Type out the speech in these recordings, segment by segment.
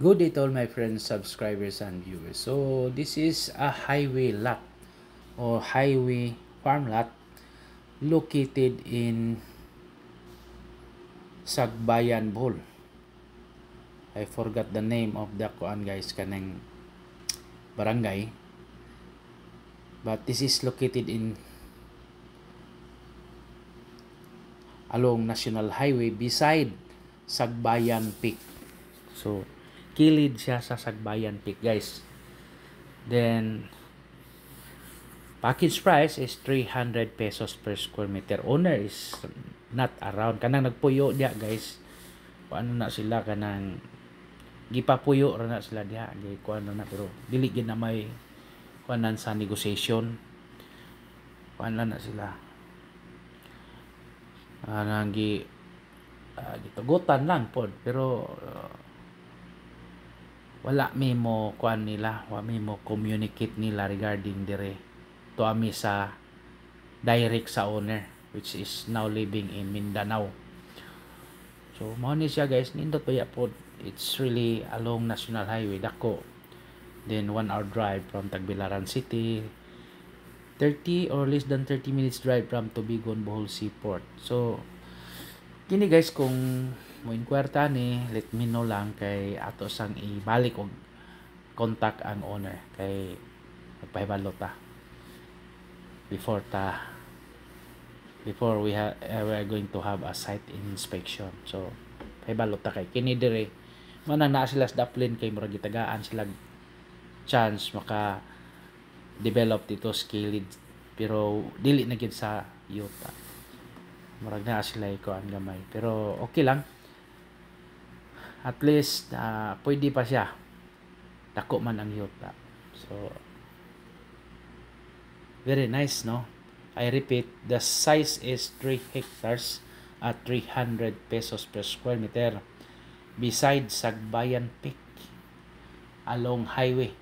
Good day to all my friends, subscribers, and viewers. So, this is a highway lot or highway farm lot located in Sagbayan, Bohol. I forgot the name of the kuan guys kanang barangay. But this is located in along National Highway beside Sagbayan Peak. So, kilid siya sa Sagbayan Peak guys. Then, package price is 300 pesos per square meter. Owner is not around. Kanang nagpuyo diya guys. Paano na sila kanang gipapuyo ra na sila diha. Kuan na pero dili gid na may kuanan sa negotiation. Kuan na sila. Nang gitugutan lang pod pero wala mo kuan nila, wala mo communicate nila regarding dire to ami sa direct sa owner which is now living in Mindanao. So mao ni siya guys, nindot pa pod. It's really along National Highway dako. Then 1 hour drive from Tagbilaran City, 30 or less than 30 minutes drive from Tubigon, Bohol Seaport. So kini guys, kung mo inquire ni, let me know lang kay ato sang ibalik og contact ang owner kay magpahibalo ta before we are going to have a site inspection. So pahibalo ta kay kini dire man na sila sa daplin kay murag gitagaan sila chance maka develop dito skilled pero dili na gid sa yuta. Murag na sila ikuan gamay pero okay lang, at least pwede pa siya dako man ang yuta. So very nice, no? I repeat, the size is 3 hectares at 300 pesos per square meter beside Sagbayan Peak along highway.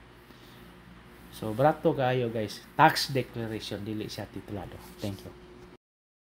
So barato kayo guys, tax declaration dili siya titulado. Thank you.